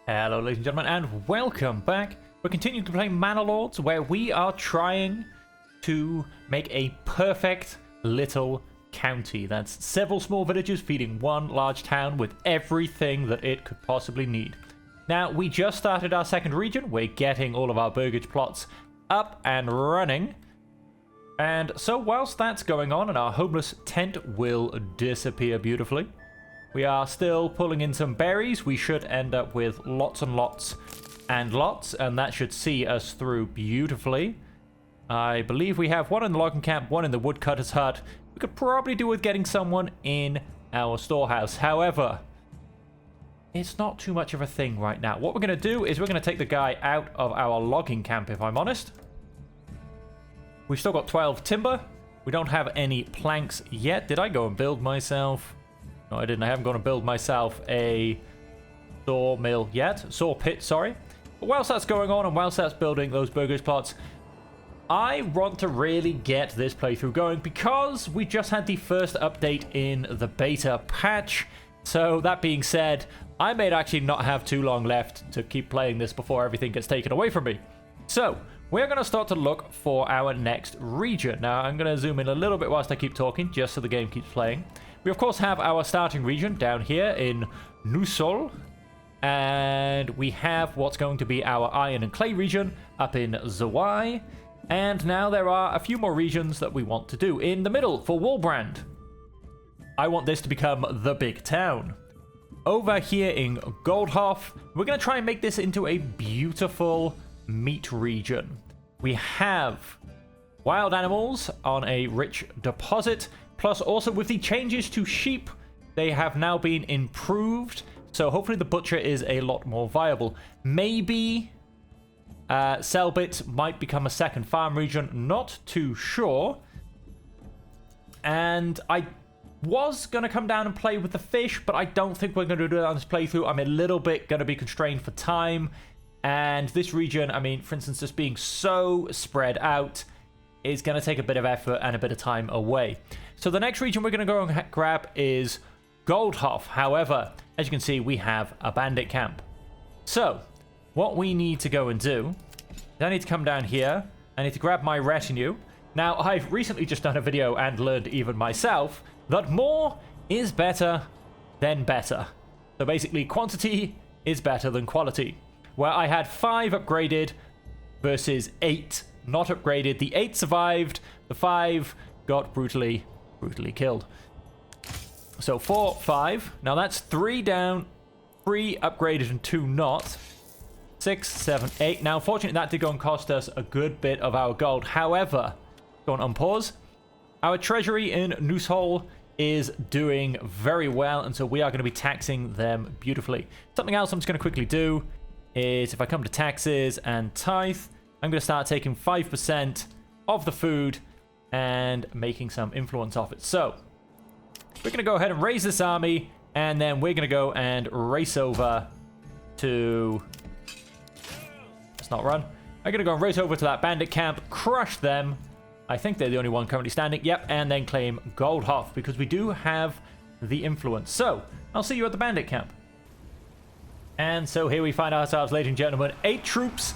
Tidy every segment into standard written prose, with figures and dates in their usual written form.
Hello ladies and gentlemen, and welcome back. We're continuing to play Manor Lords, where we are trying to make a perfect little county. That's several small villages feeding one large town with everything that it could possibly need. Now, we just started our second region. We're getting all of our burgage plots up and running. And so whilst that's going on, and our homeless tent will disappear beautifully, we are still pulling in some berries. We should end up with lots and lots and lots, and that should see us through beautifully. I believe we have one in the logging camp, one in the woodcutter's hut. We could probably do with getting someone in our storehouse. However, it's not too much of a thing right now. What we're going to do is we're going to take the guy out of our logging camp, if I'm honest. We've still got 12 timber. We don't have any planks yet. Did I go and build myself? No, I didn't. I haven't gone to build myself a sawmill yet. Saw pit, sorry. But whilst that's going on and whilst that's building those burgers plots, I want to really get this playthrough going because we just had the first update in the beta patch. So that being said, I may actually not have too long left to keep playing this before everything gets taken away from me. So we're going to start to look for our next region. Now I'm going to zoom in a little bit whilst I keep talking, just so the game keeps playing. We, of course, have our starting region down here in Nusol. And we have what's going to be our iron and clay region up in Zawai. And now there are a few more regions that we want to do. In the middle, for Wolbrand, I want this to become the big town. Over here in Goldhof, we're going to try and make this into a beautiful meat region. We have wild animals on a rich deposit. Plus, also with the changes to sheep, they have now been improved. So hopefully the butcher is a lot more viable. Maybe Selbit might become a second farm region. Not too sure. And I was going to come down and play with the fish, but I don't think we're going to do that on this playthrough. I'm a little bit going to be constrained for time. And this region, I mean, for instance, just being so spread out is going to take a bit of effort and a bit of time away. So the next region we're going to go and grab is Goldhof. However, as you can see, we have a bandit camp. So what we need to go and do is I need to come down here. I need to grab my retinue. Now, I've recently just done a video and learned even myself that more is better than better. So basically, quantity is better than quality. Where I had 5 upgraded versus 8 not upgraded. The 8 survived. The 5 got brutally killed. So 4, 5. Now that's 3 down, 3 upgraded and 2 not. 6, 7, 8. Now unfortunately that did go and cost us a good bit of our gold. However, go on unpause. Our treasury in Nooshole is doing very well, and so we are going to be taxing them beautifully. Something else I'm just going to quickly do is if I come to taxes and tithe, I'm going to start taking 5% of the food and making some influence off it. So we're going to go ahead and raise this army, and then we're going to go and race over to... Let's not run. I'm going to go and race over to that bandit camp, crush them. I think they're the only one currently standing. Yep, and then claim Goldhof, because we do have the influence. So I'll see you at the bandit camp. And so here we find ourselves, ladies and gentlemen, 8 troops.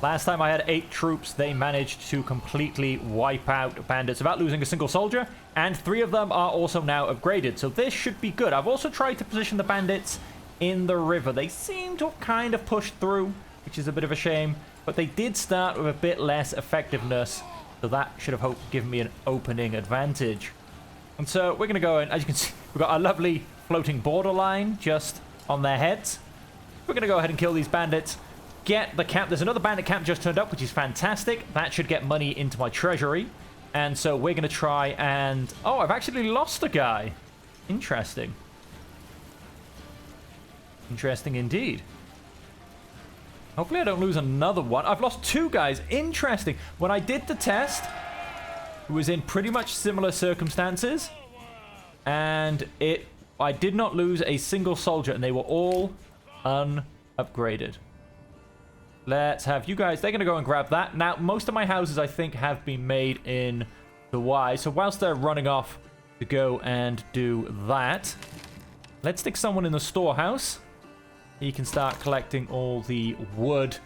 Last time I had 8 troops, they managed to completely wipe out bandits without losing a single soldier, and 3 of them are also now upgraded, so this should be good. I've also tried to position the bandits in the river. They seem to have kind of pushed through, which is a bit of a shame, but they did start with a bit less effectiveness, so that should have hoped given me an opening advantage. And so we're going to go in. As you can see, we've got a lovely floating borderline just on their heads. We're going to go ahead and kill these bandits. Get the camp. There's another bandit camp just turned up, which is fantastic. That should get money into my treasury. And so we're going to try and... Oh, I've actually lost a guy. Interesting. Interesting indeed. Hopefully I don't lose another one. I've lost 2 guys. Interesting. When I did the test, it was in pretty much similar circumstances. And I did not lose a single soldier, and they were all unupgraded. Let's have you guys. They're going to go and grab that. Now, most of my houses, I think, have been made in the Y. So whilst they're running off to go and do that, let's stick someone in the storehouse. he can start collecting all the wood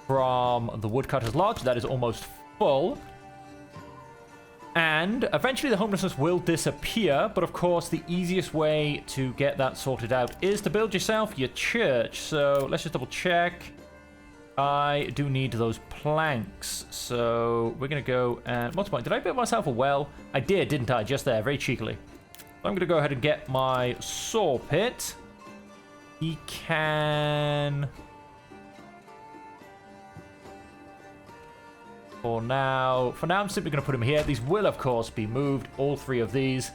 from the woodcutter's lodge. That is almost full. And eventually the homelessness will disappear, but of course the easiest way to get that sorted out is to build yourself your church. So let's just double check. I do need those planks, so we're going to go and... What's mine? Did I build myself a well? I did, didn't I? Just there, very cheekily. So I'm going to go ahead and get my saw pit. He can... For now, I'm simply going to put him here. These will, of course, be moved. All three of these.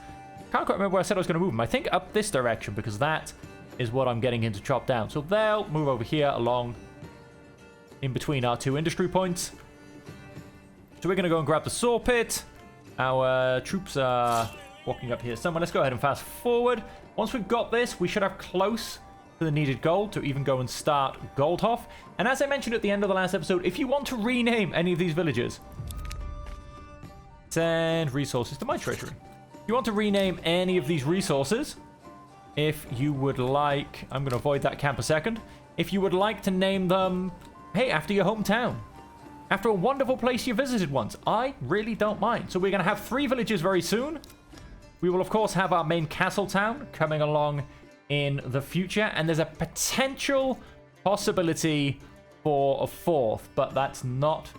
Can't quite remember where I said I was going to move them. I think up this direction, because that is what I'm getting him to chop down. So they'll move over here along in between our two industry points. So we're going to go and grab the saw pit. Our troops are walking up here somewhere. Let's go ahead and fast forward. Once we've got this, we should have close to the needed gold to even go and start Goldhof. And as I mentioned at the end of the last episode, if you want to rename any of these villages, send resources to my treasury. If you want to rename any of these resources, if you would like, I'm going to avoid that camp a second. If you would like to name them, hey, after your hometown, after a wonderful place you visited once, I really don't mind. So we're going to have 3 villages very soon. We will, of course, have our main castle town coming along in the future, and there's a potential possibility for a 4th, but that's not...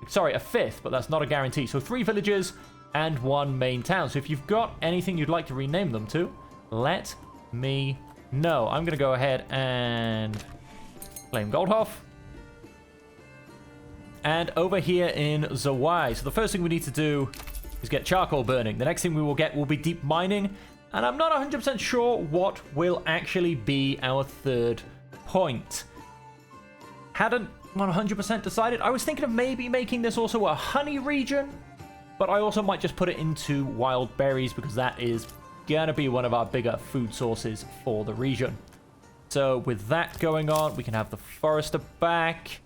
Sorry, a 5th, but that's not a guarantee. So 3 villages and 1 main town. So if you've got anything you'd like to rename them to, let me know. I'm going to go ahead and claim Goldhof. And over here in Zawai. So the first thing we need to do is get charcoal burning. The next thing we will get will be deep mining. And I'm not 100% sure what will actually be our 3rd point. Hadn't 100% decided. I was thinking of maybe making this also a honey region, but I also might just put it into wild berries because that is going to be one of our bigger food sources for the region. So with that going on, we can have the forester back.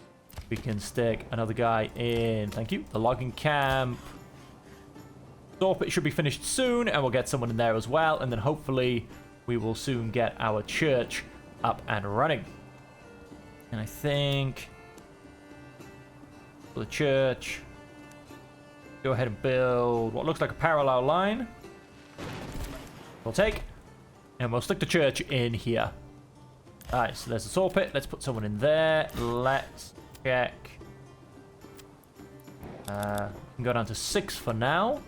We can stick another guy in, thank you, the logging camp. It should be finished soon, and we'll get someone in there as well, and then hopefully we will soon get our church up and running. And I think for the church, go ahead and build what looks like a parallel line. We'll take, and we'll stick the church in here. Alright, so there's the saw pit. Let's put someone in there. Let's check. We can go down to 6 for now.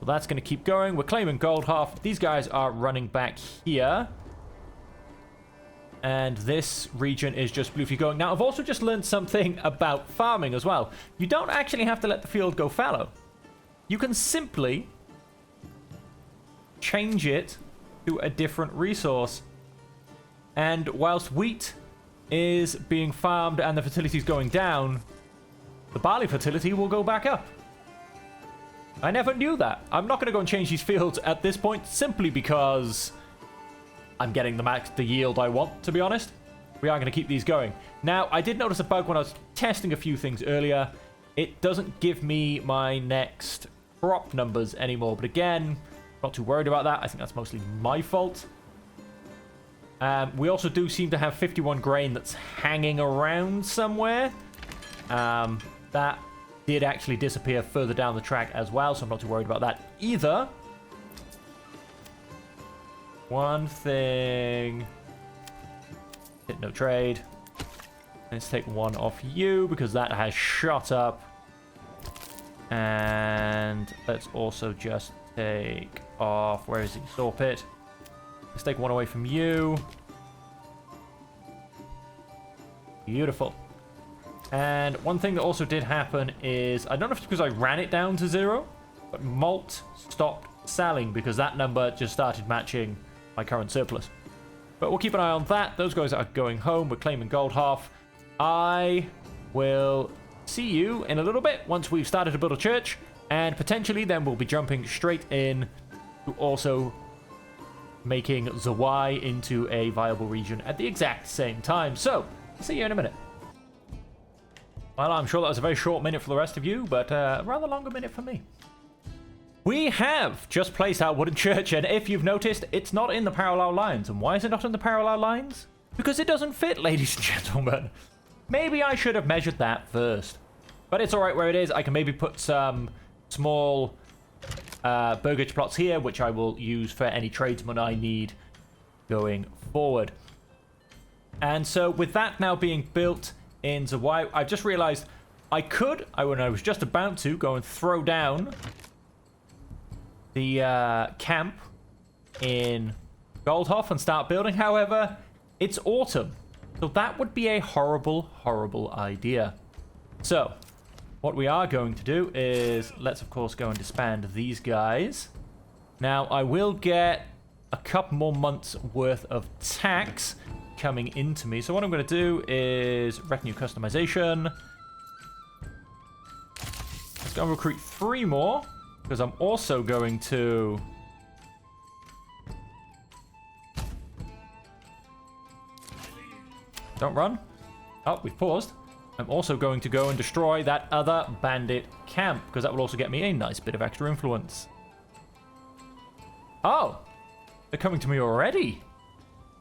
Well, that's going to keep going. We're claiming Goldhof. These guys are running back here. And this region is just bluefy going. Now, I've also just learned something about farming as well. You don't actually have to let the field go fallow. You can simply change it to a different resource. And whilst wheat is being farmed and the fertility is going down, the barley fertility will go back up. I never knew that. I'm not going to go and change these fields at this point simply because I'm getting the yield I want, to be honest. We are going to keep these going. Now, I did notice a bug when I was testing a few things earlier. It doesn't give me my next crop numbers anymore. But again, not too worried about that. I think that's mostly my fault. We also do seem to have 51 grain that's hanging around somewhere. That did actually disappear further down the track as well, so I'm not too worried about that either. One thing. Hit no trade. Let's take one off you because that has shot up. And let's also just take off... Where is he? Saw pit. Let's take one away from you. Beautiful. And one thing that also did happen is, I don't know if it's because I ran it down to 0, but malt stopped selling because that number just started matching my current surplus. But we'll keep an eye on that. Those guys are going home. We're claiming Goldhof. I will see you in a little bit once we've started to build a church, and potentially then we'll be jumping straight in to also making Zawai into a viable region at the exact same time. So, see you in a minute. Well, I'm sure that was a very short minute for the rest of you, but a rather longer minute for me. We have just placed our wooden church, and if you've noticed, it's not in the parallel lines. And why is it not in the parallel lines? Because it doesn't fit, ladies and gentlemen. Maybe I should have measured that first. But it's alright where it is. I can maybe put some small burgage plots here, which I will use for any tradesmen I need going forward. And so with that now being built in Zawai, I've just realized I could, when I was just about to, go and throw down the camp in Goldhof and start building. However, it's autumn. So that would be a horrible, horrible idea. So what we are going to do is, let's of course go and disband these guys. Now I will get a couple more months worth of tax coming into me. So what I'm going to do is retinue customization. Let's go and recruit 3 more, because I'm also going to don't run. Oh, we've paused. I'm also going to go and destroy that other bandit camp, because that will also get me a nice bit of extra influence. Oh, they're coming to me already.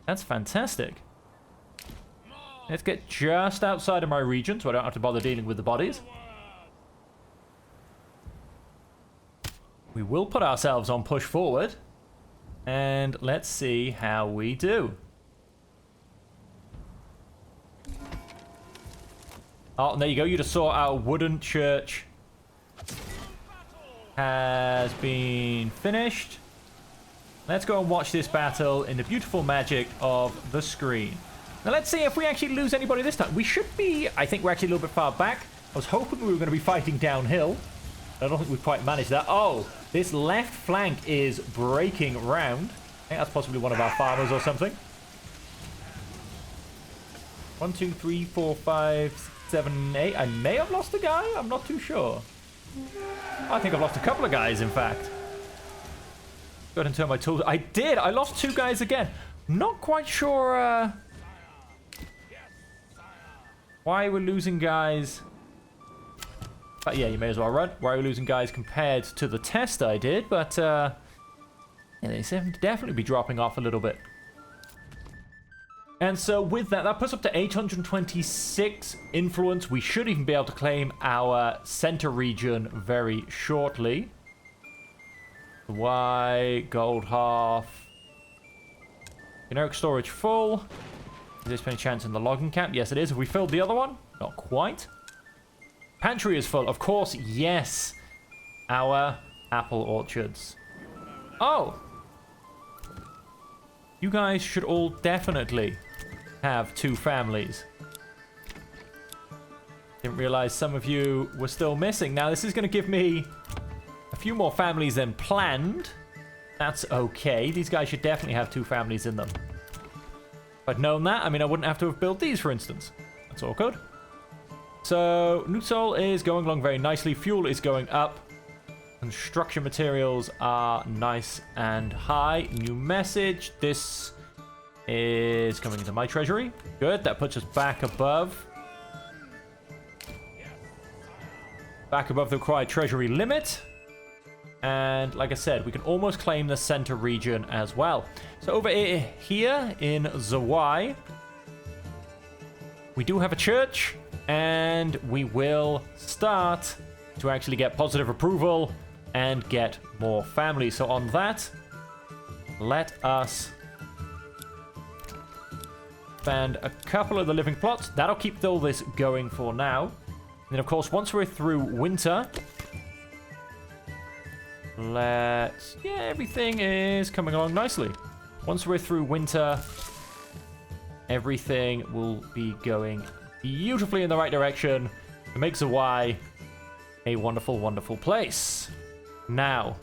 That's fantastic. Let's get just outside of my region so I don't have to bother dealing with the bodies. We will put ourselves on push forward. And let's see how we do. Oh, and there you go. You just saw our wooden church has been finished. Let's go and watch this battle in the beautiful magic of the screen. Now let's see if we actually lose anybody this time. We should be, I think we're actually a little bit far back. I was hoping we were going to be fighting downhill. I don't think we've quite managed that. Oh, this left flank is breaking round. I think that's possibly one of our farmers or something. 1, 2, 3, 4, 5, 7, 8. I may have lost a guy. I'm not too sure. I think I've lost a couple of guys, in fact. Go ahead and turn my tools. I did. I lost 2 guys again. Not quite sure why we're losing guys. But yeah, you may as well run. Why we're losing guys compared to the test I did. But yeah, they seem to definitely be dropping off a little bit. And so with that, that puts up to 826 influence. We should even be able to claim our center region very shortly. Y, gold half. Generic storage full. Is there any chance in the logging camp? Yes, it is. Have we filled the other one? Not quite. Pantry is full. Of course, yes. Our apple orchards. Oh. You guys should all definitely have 2 families. Didn't realize some of you were still missing. Now, this is going to give me a few more families than planned. That's okay. These guys should definitely have 2 families in them. If I'd known that, I mean, I wouldn't have to have built these, for instance. That's all good. So, Nutsol is going along very nicely. Fuel is going up. Construction materials are nice and high. New message. This is coming into my treasury. Good. That puts us back above. Back above the required treasury limit. And like I said, we can almost claim the center region as well. So over here in Zawai, we do have a church. And we will start to actually get positive approval and get more families. So on that, let us spend a couple of the living plots. That'll keep all this going for now. And then, of course, once we're through winter, yeah, everything is coming along nicely. Once we're through winter, everything will be going beautifully in the right direction. It makes Zawai a wonderful, wonderful place. Now,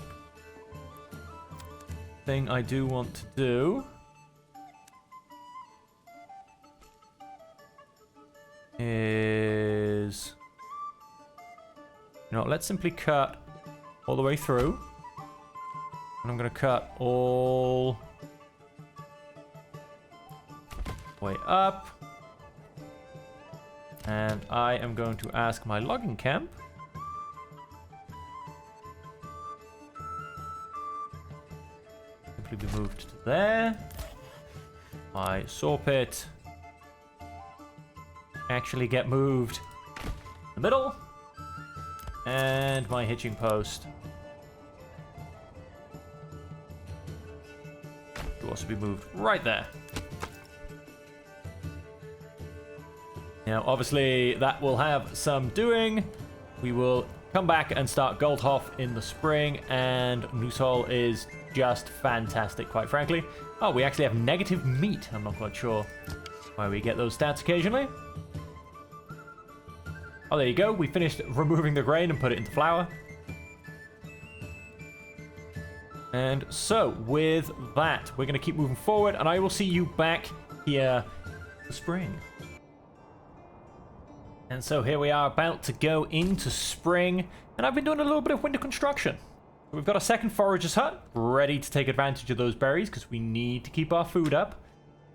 thing I do want to do is, you know, let's simply cut all the way through. And I'm going to cut all the way up. And I am going to ask my logging camp simply be moved to there. My saw pit actually get moved in the middle. And my hitching post will also be moved right there. Now, obviously, that will have some doing. We will come back and start Goldhof in the spring, and Nusol is just fantastic, quite frankly. Oh, we actually have negative meat. I'm not quite sure why we get those stats occasionally. Oh, there you go. We finished removing the grain and put it into flour. And so, with that, we're going to keep moving forward, and I will see you back here in the spring. And so here we are about to go into spring, and I've been doing a little bit of winter construction. We've got a second forager's hut ready to take advantage of those berries because we need to keep our food up.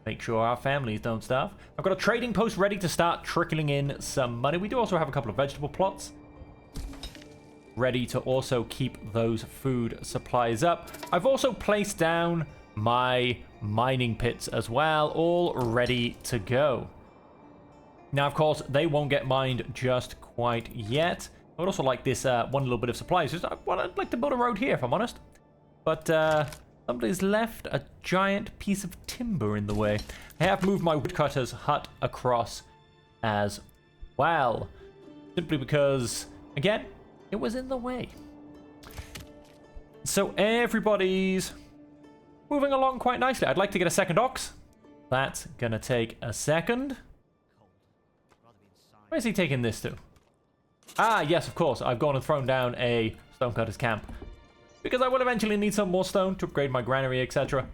Make sure our families don't starve. I've got a trading post ready to start trickling in some money. We do also have a couple of vegetable plots ready to also keep those food supplies up. I've also placed down my mining pits as well, all ready to go. Now, of course, they won't get mined just quite yet. I would also like this one little bit of supplies. I'd like to build a road here, if I'm honest. But somebody's left a giant piece of timber in the way. I have moved my woodcutter's hut across as well. Simply because, again, it was in the way. So everybody's moving along quite nicely. I'd like to get a second ox. That's going to take a second. Where's he taking this to? Ah, yes, of course. I've gone and thrown down a stonecutter's camp. Because I will eventually need some more stone to upgrade my granary, etc.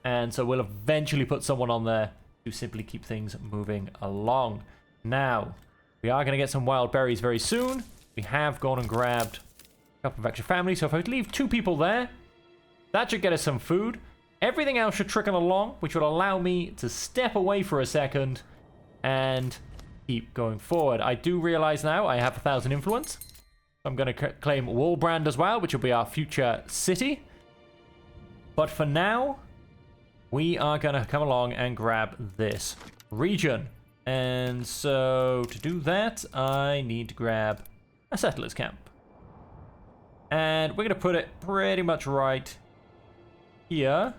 And so we'll eventually put someone on there to simply keep things moving along. Now, we are going to get some wild berries very soon. We have gone and grabbed a couple of extra families. So if I leave 2 people there, that should get us some food. Everything else should trickle along, which will allow me to step away for a second and keep going forward. I do realize now I have 1,000 influence. I'm going to claim Wallbrand as well, which will be our future city. But for now, we are going to come along and grab this region. And so to do that, I need to grab a settler's camp. And we're going to put it pretty much right here.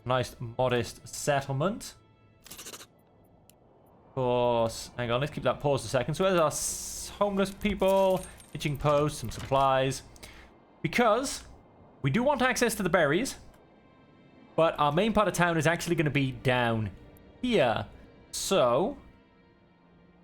Nice, modest settlement. Of course, hang on, let's keep that paused a second. So there's our homeless people, hitching posts, some supplies. Because we do want access to the berries, but our main part of town is actually going to be down here. So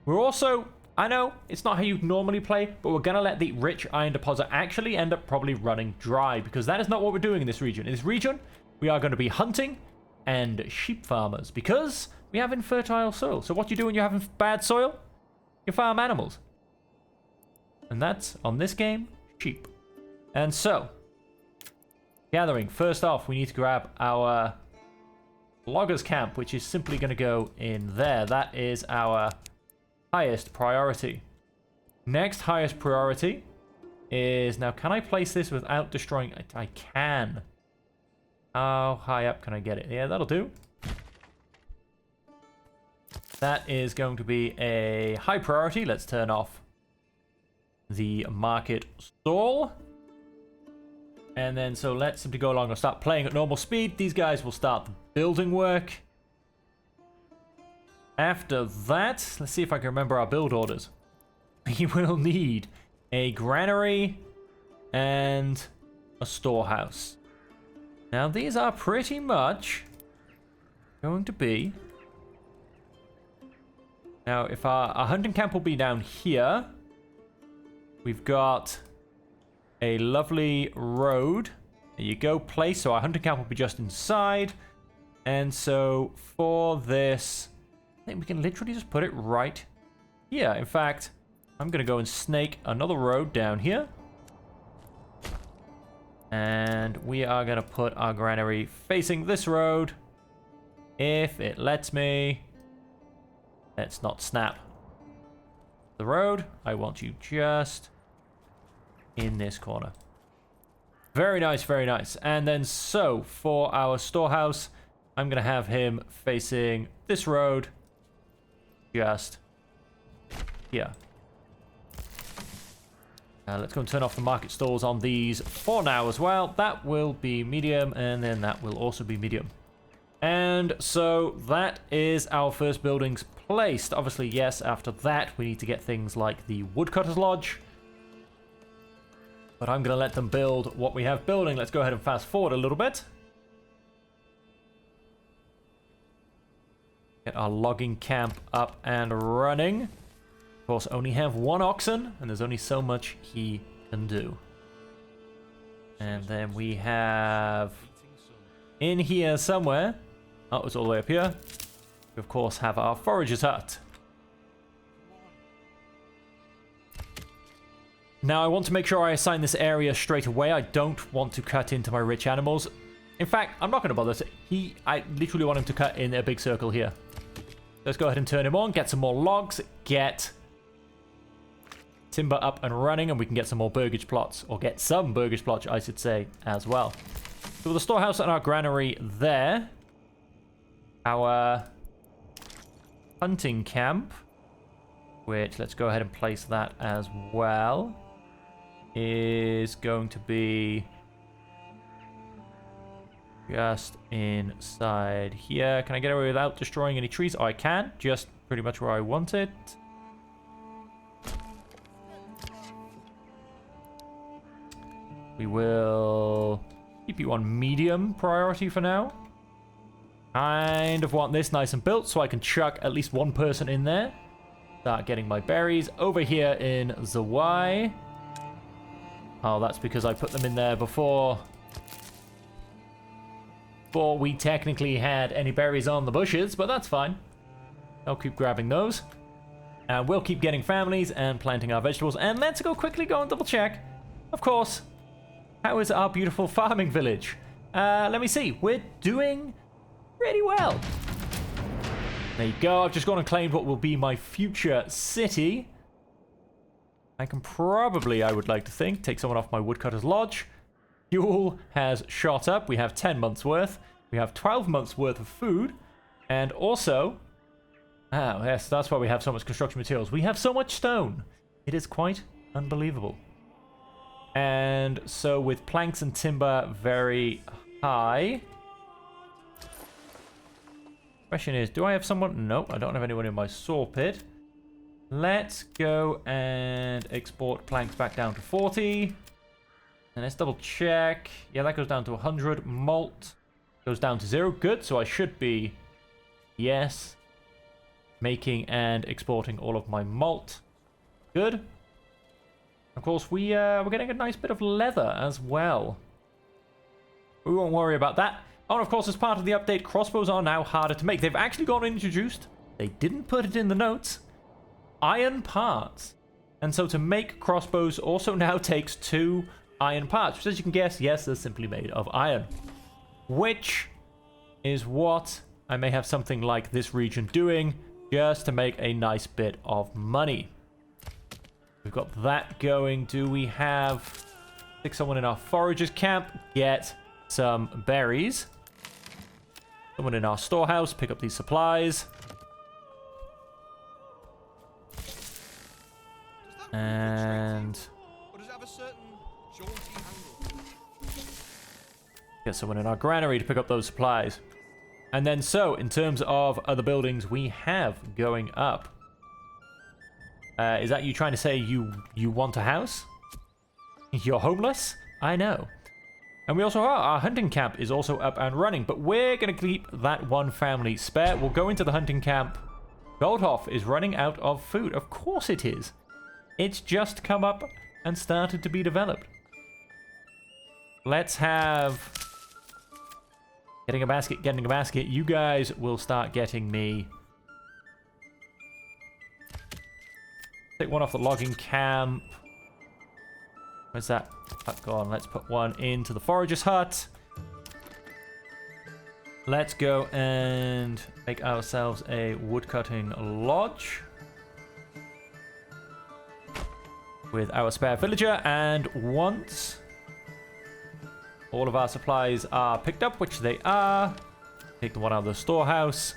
we're also, I know it's not how you normally play, but we're going to let the rich iron deposit actually end up probably running dry, because that is not what we're doing in this region. In this region, we are going to be hunting and sheep farmers, because we have infertile soil. So what you do when you have bad soil? You farm animals. And that's, on this game, sheep. And so, gathering. First off, we need to grab our loggers camp, which is simply going to go in there. That is our highest priority. Next highest priority is, now can I place this without destroying it? I can. How high up can I get it? Yeah, that'll do. That is going to be a high priority. Let's turn off the market stall. And then, so let's simply go along and start playing at normal speed. These guys will start the building work. After that, let's see if I can remember our build orders. We will need a granary and a storehouse. Now, these are pretty much going to be... Now, if our hunting camp will be down here, we've got a lovely road. There you go, place. So our hunting camp will be just inside. And so for this, I think we can literally just put it right here. In fact, I'm going to go and snake another road down here. And we are going to put our granary facing this road. If it lets me. Let's not snap the road. I want you just in this corner. Very nice, very nice. And then so for our storehouse, I'm going to have him facing this road. Just here. Let's go and turn off the market stalls on these for now as well. That will be medium, and then that will also be medium. And so that is our first buildings placed. Obviously, yes, after that, we need to get things like the woodcutter's lodge. But I'm going to let them build what we have building. Let's go ahead and fast forward a little bit. Get our logging camp up and running. Of course, only have one oxen, and there's only so much he can do. And then we have in here somewhere. Oh, it's all the way up here. We, of course, have our forager's hut. Now, I want to make sure I assign this area straight away. I don't want to cut into my rich animals. In fact, I'm not going to bother. I literally want him to cut in a big circle here. Let's go ahead and turn him on, get some more logs, get timber up and running, and we can get some more burgage plots, or get some burgage plots, I should say, as well. So with the storehouse and our granary there, our hunting camp, which let's go ahead and place that as well, is going to be just inside here. Can I get away without destroying any trees? Oh, I can. Just pretty much where I want it. We will keep you on medium priority for now. Kind of want this nice and built so I can chuck at least one person in there. Start getting my berries over here in the Y. Oh, that's because I put them in there before we technically had any berries on the bushes, but that's fine. I'll keep grabbing those. And we'll keep getting families and planting our vegetables. And let's quickly go and double check. Of course, how is our beautiful farming village? Let me see. We're doing pretty well. There you go. I've just gone and claimed what will be my future city. I can probably, I would like to think, take someone off my woodcutter's lodge. Fuel has shot up. We have 10 months worth. We have 12 months worth of food. And also, yes, that's why we have so much construction materials. We have so much stone. It is quite unbelievable. And so with planks and timber very high. Question is, do I have someone? No, I don't have anyone in my saw pit. Let's go and export planks back down to 40. And let's double check. Yeah, that goes down to 100. Malt goes down to 0. Good, so I should be, yes, making and exporting all of my malt. Good. Of course, we're getting a nice bit of leather as well. We won't worry about that. Oh, and of course, as part of the update, crossbows are now harder to make. They've actually got introduced. They didn't put it in the notes. Iron parts. And so to make crossbows also now takes 2 iron parts, which, as you can guess, yes, they're simply made of iron. Which is what I may have something like this region doing, just to make a nice bit of money. We've got that going. Do we have... Stick someone in our foragers camp, get some berries. Someone in our storehouse, pick up these supplies. And... get someone in our granary to pick up those supplies. And then so, in terms of other buildings we have going up. Is that you trying to say you want a house? You're homeless? I know. And we also are. Our hunting camp is also up and running, but we're going to keep that one family spare. We'll go into the hunting camp. Goldhoff is running out of food. Of course it is. It's just come up and started to be developed. Let's have... getting a basket, getting a basket. You guys will start getting me... take one off the logging camp. Where's that hut gone? Let's put one into the forager's hut. Let's go and make ourselves a woodcutting lodge. With our spare villager. And once all of our supplies are picked up, which they are. Take the one out of the storehouse.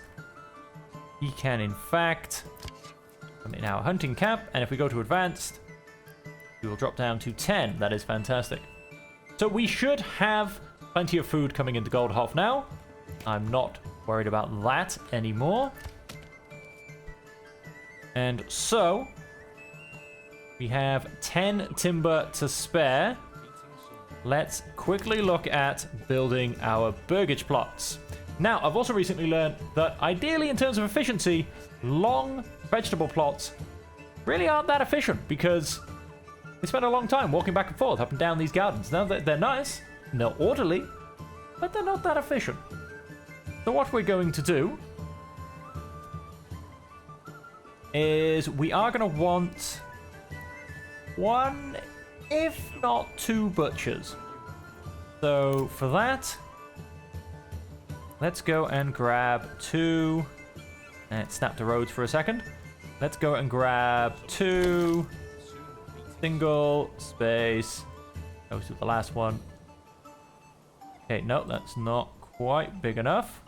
He can, in fact, come in our hunting cap. And if we go to advanced, we will drop down to 10. That is fantastic. So we should have plenty of food coming into Goldhof now. I'm not worried about that anymore. And so we have 10 timber to spare. Let's quickly look at building our burgage plots. Now, I've also recently learned that ideally in terms of efficiency, long vegetable plots really aren't that efficient because they spend a long time walking back and forth up and down these gardens. Now, they're nice and they're orderly, but they're not that efficient. So what we're going to do is we are going to want one, if not two butchers. So for that, let's go and grab two. And snap the roads for a second. Let's go and grab two. Single space. Goes to the last one. Okay, no, that's not quite big enough.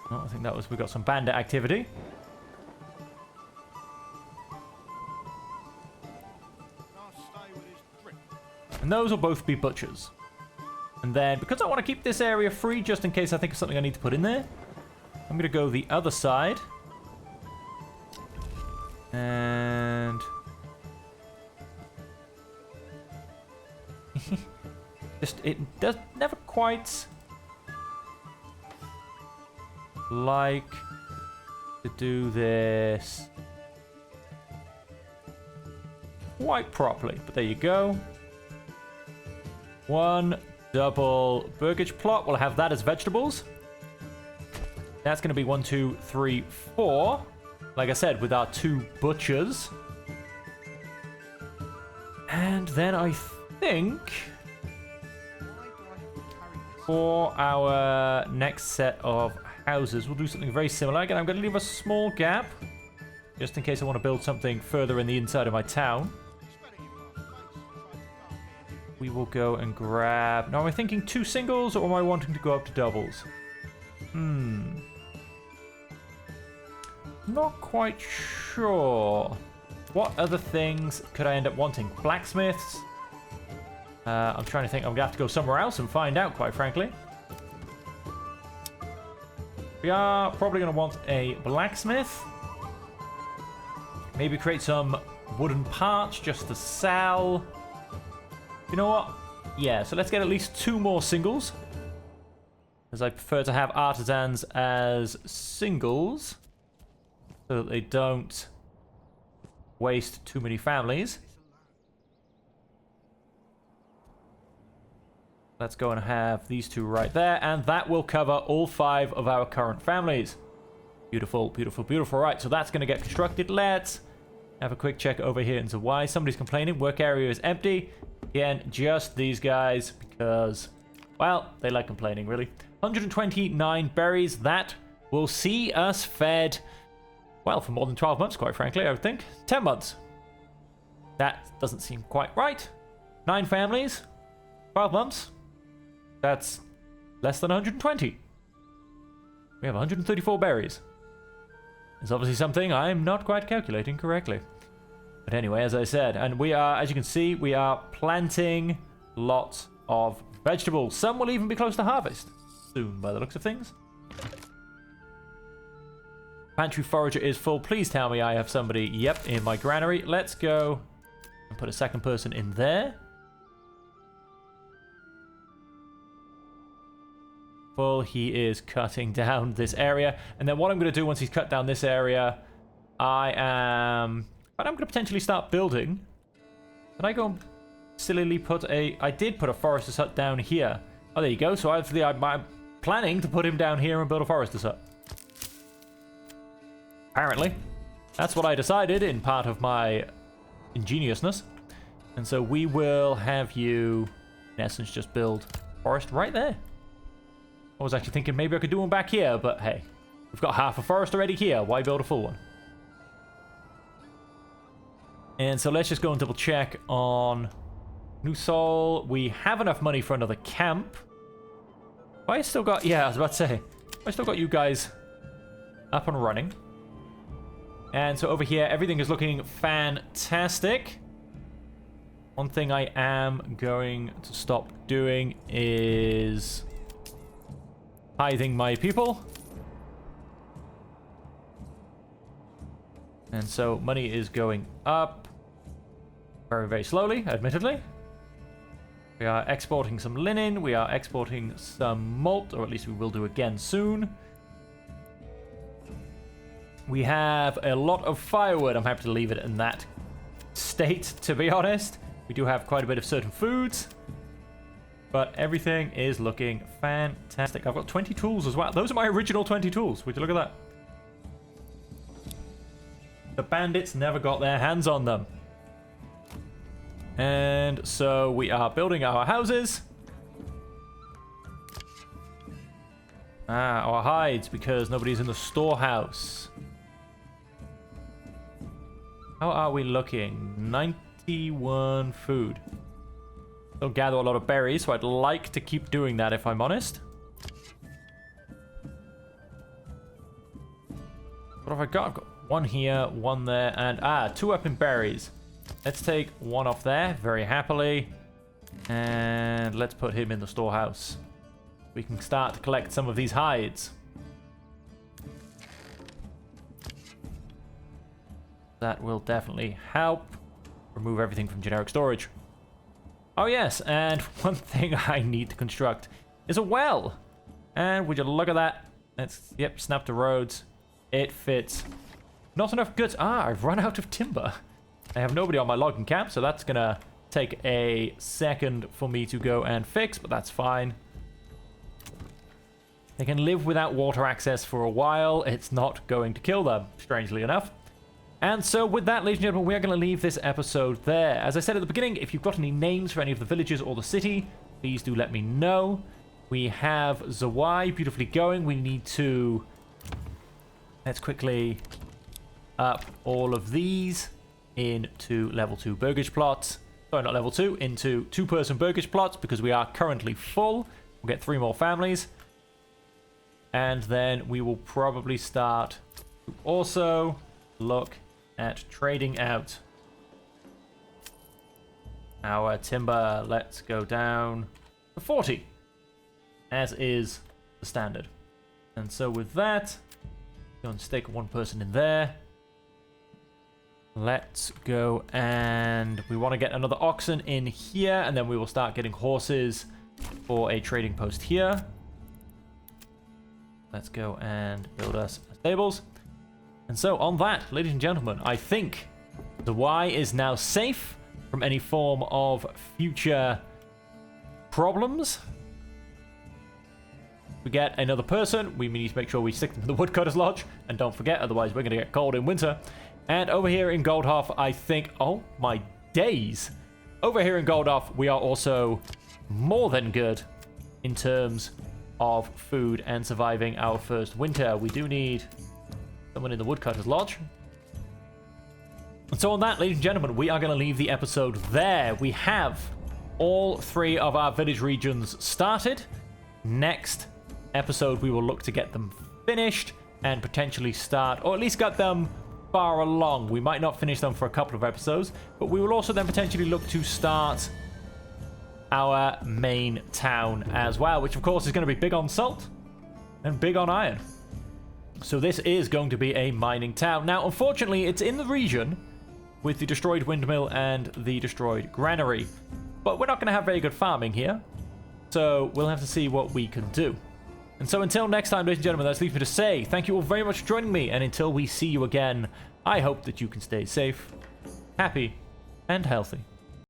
Oh, I think that was, we got some bandit activity. And those will both be butchers. And then, because I want to keep this area free, just in case I think of something I need to put in there, I'm going to go the other side. And just, it does never quite like to do this quite properly, but there you go. One double burgage plot. We'll have that as vegetables. That's going to be 1, 2, 3, 4. Like I said, with our two butchers. And then I think for our next set of houses, we'll do something very similar. Again, I'm going to leave a small gap just in case I want to build something further in the inside of my town. We will go and grab... Now, am I thinking two singles or am I wanting to go up to doubles? Not quite sure. What other things could I end up wanting? Blacksmiths? I'm trying to think. I'm going to have to go somewhere else and find out, quite frankly. We are probably going to want a blacksmith. Maybe create some wooden parts just to sell. You know what? Yeah, so let's get at least two more singles. As I prefer to have artisans as singles. So that they don't waste too many families. Let's go and have these two right there. And that will cover all 5 of our current families. Beautiful, beautiful, beautiful. Right, so that's going to get constructed. Let's have a quick check over here into why somebody's complaining. Work area is empty. Again, just these guys because, well, they like complaining, really. 129 berries. That will see us fed, well, for more than 12 months, quite frankly, I would think. 10 months. That doesn't seem quite right. 9 families. 12 months. That's less than 120. We have 134 berries. It's obviously something I'm not quite calculating correctly. But anyway, as I said, and we are, as you can see, we are planting lots of vegetables. Some will even be close to harvest soon, by the looks of things. Pantry forager is full. Please tell me I have somebody, yep, in my granary. Let's go and put a second person in there. Full, he is cutting down this area. And then what I'm going to do once he's cut down this area, I'm going to potentially start building. Did I go and sillily put a... I did put a forester's hut down here. Oh, there you go. So obviously I'm planning to put him down here and build a forester's hut. Apparently. That's what I decided in part of my ingeniousness. And so we will have you, in essence, just build forest right there. I was actually thinking maybe I could do one back here, but hey, we've got half a forest already here. Why build a full one? And so let's just go and double check on New soul. We have enough money for another camp. I still got... Yeah, I was about to say. I still got you guys up and running. And so over here, everything is looking fantastic. One thing I am going to stop doing is tithing my people. And so money is going up very, very slowly, admittedly. We are exporting some linen. We are exporting some malt, or at least we will do again soon. We have a lot of firewood. I'm happy to leave it in that state, to be honest. We do have quite a bit of certain foods, but everything is looking fantastic. I've got 20 tools as well. Those are my original 20 tools. Would you look at that? The bandits never got their hands on them. And so we are building our houses. Our hides, because nobody's in the storehouse. How are we looking? 91 food. Don't gather a lot of berries, so I'd like to keep doing that if I'm honest. What have I got? I've got one here, one there, and 2 up in berries. Let's take 1 off there very happily. And let's put him in the storehouse. We can start to collect some of these hides. That will definitely help remove everything from generic storage. Oh yes, and one thing I need to construct is a well. And would you look at that? Let's, yep, snap the roads. It fits. Not enough goods. I've run out of timber. I have nobody on my logging camp, so that's gonna take a second for me to go and fix, but that's fine. They can live without water access for a while. It's not going to kill them, strangely enough. And so with that, ladies and gentlemen, we are going to leave this episode there. As I said at the beginning, if you've got any names for any of the villages or the city, please do let me know. We have Zawai beautifully going. We need to... Let's quickly up all of these into level 2 burgage plots. Sorry, not level 2, into 2-person burgage plots because we are currently full. We'll get 3 more families. And then we will probably start to also look at trading out our timber. Let's go down to 40, as is the standard. And so with that, go and stake 1 person in there. Let's go, and we want to get another oxen in here, and then we will start getting horses for a trading post here. Let's go and build us stables. And so on that, ladies and gentlemen, I think the Y is now safe from any form of future problems. We get another person. We need to make sure we stick them in the Woodcutter's Lodge. And don't forget, otherwise we're going to get cold in winter. And over here in Goldhoff, I think... Oh, my days. Over here in Goldhoff, we are also more than good in terms of food and surviving our first winter. We do need someone in the Woodcutter's Lodge. And so on that, ladies and gentlemen, we are going to leave the episode there. We have all 3 of our village regions started. Next episode, we will look to get them finished and potentially start, or at least get them far along. We might not finish them for a couple of episodes, but we will also then potentially look to start our main town as well, which of course is going to be big on salt and big on iron. So this is going to be a mining town. Now, unfortunately, it's in the region with the destroyed windmill and the destroyed granary, but we're not going to have very good farming here, so we'll have to see what we can do. And so until next time, ladies and gentlemen, that leaves me to say thank you all very much for joining me, and until we see you again, I hope that you can stay safe, happy, and healthy.